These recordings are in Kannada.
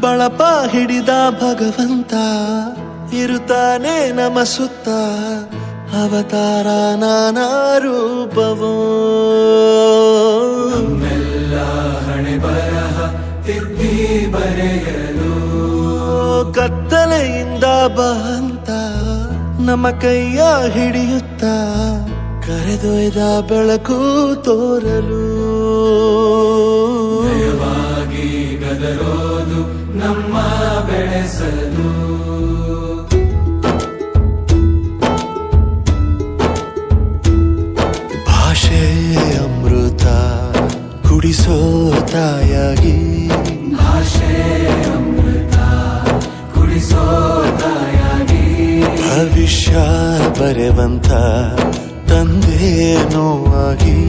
ಬಳಪ ಹಿಡಿದ ಭಗವಂತ ಇರುತ್ತಾನೆ ನಮ ಸುತ್ತ, ಅವತಾರ ನಾನಾ ರೂಪವೋ. ನಮ್ಮೆಲ್ಲ ಹಣೆ ಬರಹ ತಿದ್ದಿ ಬರೆಯಲು ಕತ್ತಲೆಯಿಂದ ಬಂತ ನಮ್ಮ ಕೈಯ ಹಿಡಿಯುತ್ತ, ಕರೆದೊಯ್ದ ಬೆಳಕು ತೋರಲು. ನಯವಾಗಿ ಗದರೋದು ನಮ್ಮ ಬೆಳೆಸಲು. ಭಾಷೆ ಅಮೃತ ಕುಡಿಸೋ ತಾಯಾಗಿ, ಭಾಷೆ ಅಮೃತ ಕುಡಿಸೋ ತಾಯಾಗಿ, ಭವಿಷ್ಯ ಬರೆವಂತ ತಂದೇನೋ ಆಗಿ,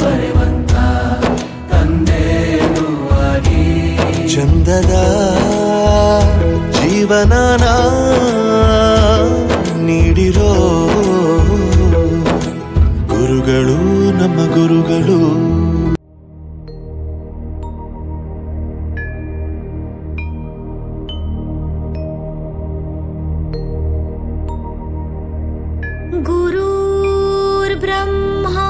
ಬರೆವಂತ ತಂದೇನೂ ಆಗಿ, ಚಂದದ ಜೀವನನ ನೀಡಿರೋ ಗುರುಗಳು ನಮ್ಮ ಗುರುಗಳು. गुरुर्ब्रह्मा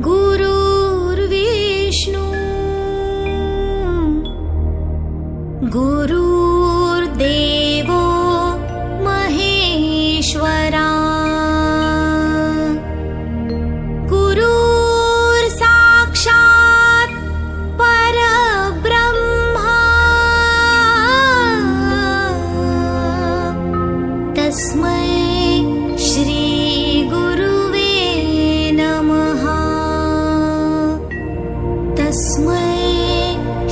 गुरुर्विष्णु गुरुर्देवो महेश्वरा गुरुर्साक्षात् परब्रह्मा तस्मै श्री गुरुवे नमः. तस्मै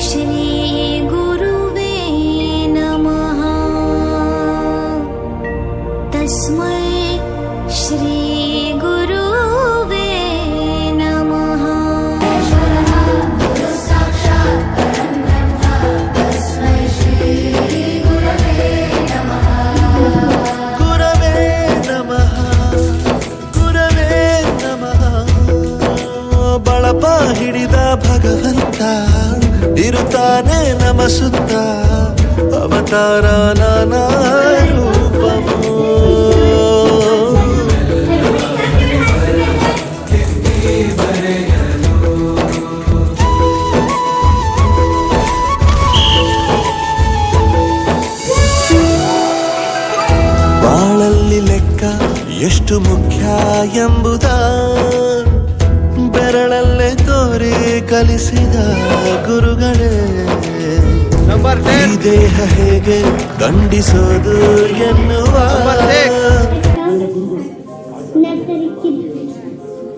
श्री गुरुवे नमः. तस्मै श्री गुरुवे नमः. ಗುರವೇ ನಮಃ, ಗುರವೇ ನಮಃ. ಬಳಪ ಹಿಡಿದ ಭಗವಂತ ಇರುತ್ತಾನೆ ನಮ ಸುತ್ತ, ಅವತಾರ ನಾನಾ ರೂಪವೋ. ಬಾಳಲ್ಲಿ ಲೆಕ್ಕ ಎಷ್ಟು ಮುಖ್ಯ ಎಂಬುದ ಬೆರಳಲ್ಲೇ ತೋರಿ ಕಲಿಸಿದ ಗುರುಗಳೇ. ಈ ದೇಹ ಹೇಗೆ ದಂಡಿಸೋದು ಎನ್ನುವ nursery kids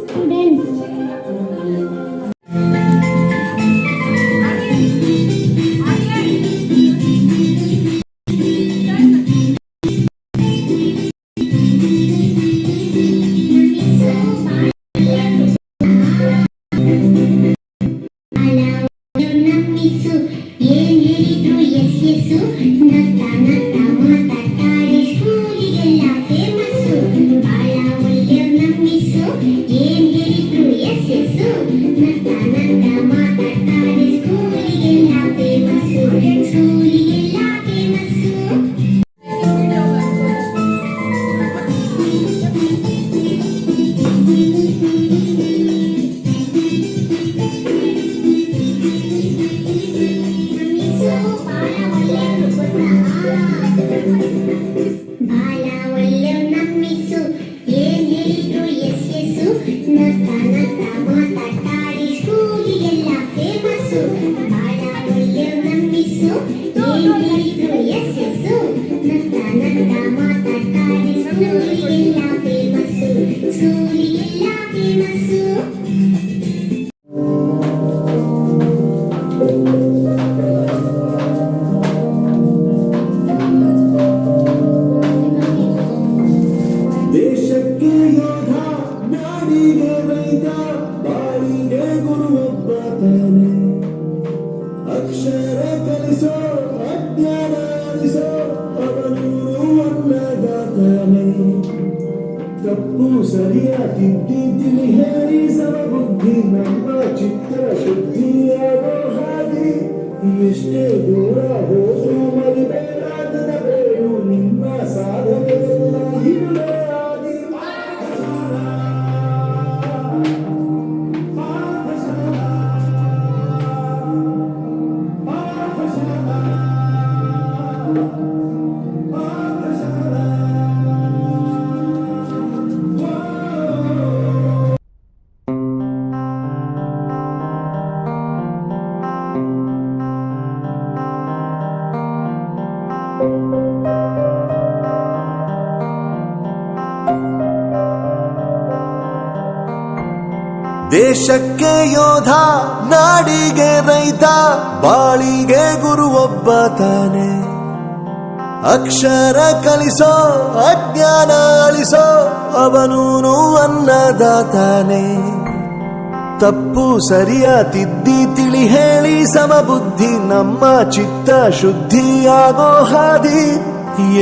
students. ನಮ್ಮಿಸು ಏನ್ ಹೇಳಿದ್ರು ಎಸ್ ಎಸ್ಸು, ನಗ್ತಾ ನಗ್ತಾ ಮಾತಾಡ್ತಾರೆ ಸ್ಕೂಲಿಗೆಲ್ಲ ಫೇಮಸ್ಸು. ಬಾಳ ಒಳ್ಳೆಯವ್ರು ನಮ್ಮಿಸು ಏನ್ ಹೇಳಿದ್ರು ಎಸ್ ಎಸ್ಸು, ನಗ್ತಾ ನಗ್ತಾ ಮಾತಾಡ್ತಾರೆ ಸ್ಕೂಲಿಗೆಲ್ಲ ಫೇಮಸ್ಸು, ಸ್ಕೂಲಿಗೆಲ್ಲ ಫೇಮಸ್ಸು. ಬಾಳ ಒಳ್ಳೆಯವ್ರು ನಮ್ಮಿಸು ಏನ್ ಹೇಳಿದ್ರು ಎಸ್ ಎಸ್ಸು, ನಗ್ತಾ ನಗ್ತಾ ಮಾತಾಡ್ತಾರೆ ಸ್ಕೂಲಿಗೆಲ್ಲ ಫೇಮಸ್ಸು. ಬಾಳ ಒಳ್ಳೆಯವ್ರು ನಮ್ಮಿಸು ಏನ್ ಹೇಳಿದ್ರು ಎಸ್ ಎಸ್ಸು, ನಗ್ತಾ ನಗ್ತಾ ಮಾತಾಡ್ತಾರೆ ಸ್ಕೂಲಿಗೆಲ್ಲ ಫೇಮಸ್ಸು, ಸ್ಕೂಲಿಗೆಲ್ಲ ಫೇಮಸ್ಸು. ದೇಶಕ್ಕೆ ಯೋಧ, ನಾಡಿಗೆ ರೈತ, ಬಾಳಿಗೆ ಗುರುವೊಬ್ಬ ತಾನೆ. ಅಕ್ಷರ ಕಲಿಸೋ ಅಜ್ಞಾನ ಅಳಿಸೋ ಅವನು ಅನ್ನದಾತನೇ. ತಪ್ಪು ಸರಿಯ ತಿದ್ದಿ ತಿಳಿ ಹೇಳಿ ಸಮಬುದ್ಧಿ ನಮ್ಮ ಚಿತ್ರ ಶುದ್ಧಿ. ಎಷ್ಟೇ ದೂರ ಹೋದ್ರೂ ಮರಿಬೇಡ ದಿನಬೇಡು ನಿನ್ನ ಸಾಧನೆಯೆಲ್ಲ ಇರುವೆ ಆದಿ. ದೇಶಕ್ಕೆ ಯೋಧ, ನಾಡಿಗೆ ರೈತ, ಬಾಳಿಗೆ ಗುರು ಒಬ್ಬ ತಾನೆ. ಅಕ್ಷರ ಕಲಿಸೋ, ಅಜ್ಞಾನ ಅಳಿಸೋ, ಅವನೂನು ಅನ್ನದಾತಾನೆ. ತಪ್ಪು ಸರಿಯ ತಿದ್ದಿ ತಿಳಿ ಹೇಳಿ ಸಮಬುದ್ಧಿ ನಮ್ಮ ಚಿತ್ತ ಶುದ್ಧಿಯಾಗೋ ಹಾದಿ.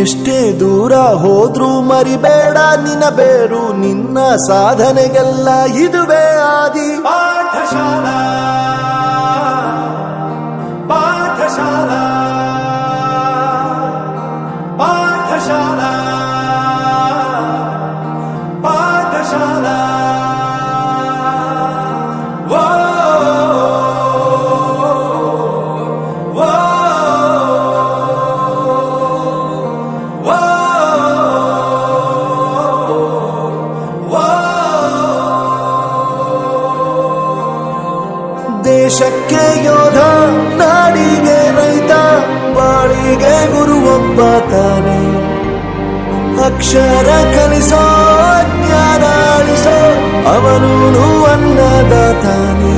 ಎಷ್ಟೇ ದೂರ ಹೋದ್ರೂ ಮರಿಬೇಡ ನಿನ್ನ ಬೇರು, ನಿನ್ನ ಸಾಧನೆಗೆಲ್ಲ ಇದುವೇ ಆದಿ. ಪಾಠಶಾಲಾ ಪಾಠಶಾಲಾ ಪಾಠಶಾಲಾ ಪಾಠಶಾಲಾ ವೋ ವೋ ವೋ ವೋ. ದೇಶಕ್ಕೆ ಯೋಧ, ನಾಡಿಗೆ ರೈತ, ಬಾಳಿಗೆ ಗುರು ಒಬ್ಬ ತಾನೆ. ಅಕ್ಷರ ಕಲಿಸೋ, ಜ್ಞಾನ ಅಳಿಸೋ, ಅವನೂನು ಅನ್ನದಾತಾನೆ.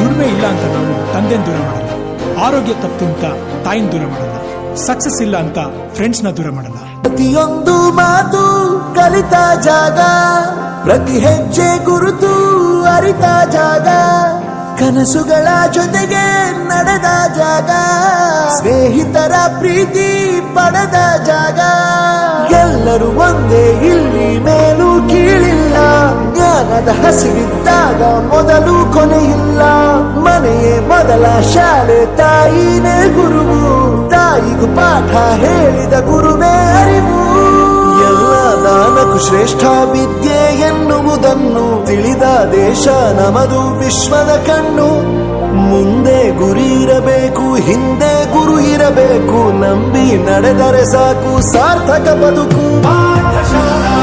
ದುಡಿಮೆ ಇಲ್ಲ ಅಂತ ನಾವು ತಂದೆನ ದೂರ ಮಾಡಲ್ಲ, ಆರೋಗ್ಯ ತಪ್ಪು ಅಂತ ತಾಯಿನ ದೂರ ಮಾಡಲ್ಲ, ಸಕ್ಸಸ್ ಇಲ್ಲ ಅಂತ ಫ್ರೆಂಡ್ಸ್ ನ ದೂರ ಮಾಡಲ್ಲ. ಪ್ರತಿಯೊಂದು ಮಾತು ಕಲಿತ ಜಾಗ, ಪ್ರತಿ ಹೆಜ್ಜೆ ಗುರುತು ಅರಿತ ಜಾಗ, ಕನಸುಗಳ ಜೊತೆಗೆ ನಡೆದ ಜಾಗ, ಸ್ನೇಹಿತರ ಪ್ರೀತಿ ಪಡೆದ ಜಾಗ. ಎಲ್ಲರೂ ಒಂದೇ, ಇಲ್ಲಿ ಮೇಲೂ ಕೀಳಿಲ್ಲ, ಜ್ಞಾನದ ಹಸಿವಿದ್ದಾಗ ಮೊದಲು ಕೊನೆಯಿಲ್ಲ. ಮನೆಯೇ ಮೊದಲ ಶಾಲೆ, ತಾಯಿನೇ ಗುರುವು, ತಾಯಿಗೂ ಪಾಠ ಹೇಳಿದ ಗುರುವೇ ಅರಿವು. ಎಲ್ಲ ದಾನಕ್ಕೂ ಶ್ರೇಷ್ಠ ವಿದ್ಯೆ ಎನ್ನುವುದನ್ನು ತಿಳಿದ ದೇಶ ನಮದು, ವಿಶ್ವದ ಕಣ್ಣು. ಮುಂದೆ ಗುರಿ ಇರಬೇಕು, ಹಿಂದೆ ಗುರು ಇರಬೇಕು, ನಂಬಿ ನಡೆದರೆ ಸಾಕು ಸಾರ್ಥಕ ಬದುಕು. ಪಾಠಶಾಲಾ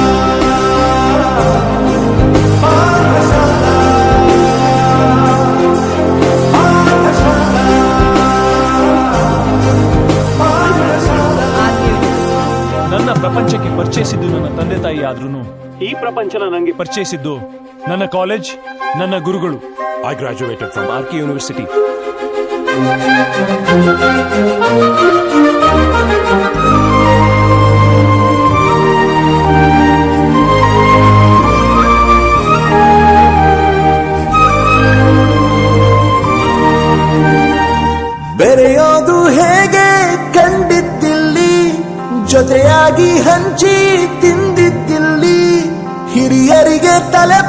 ಪಾಠಶಾಲಾ ಪಾಠಶಾಲಾ ಪಾಠಶಾಲಾ. ನನ್ನ ಪ್ರಪಂಚಕ್ಕೆ ಪರಿಚಯಿಸಿದ್ದು ನನ್ನ ತಂದೆ ತಾಯಿ ಆದ್ರೂ ಈ ಪ್ರಪಂಚನ ನನಗೆ ಪರಿಚಯಿಸಿದ್ದು ನನ್ನ ಕಾಲೇಜ್, ನನ್ನ ಗುರುಗಳು. I graduated from R K university. ಬೆರೆಯೋದು ಹೇಗೆ ಕಂಡಿದ್ದಿಲ್ಲಿ, ಜೊತೆಯಾಗಿ ಹಂಚಿ ತಿಂದಿದ್ದಿಲ್ಲಿ, ಹಿರಿಯರಿಗೆ ತಲೆ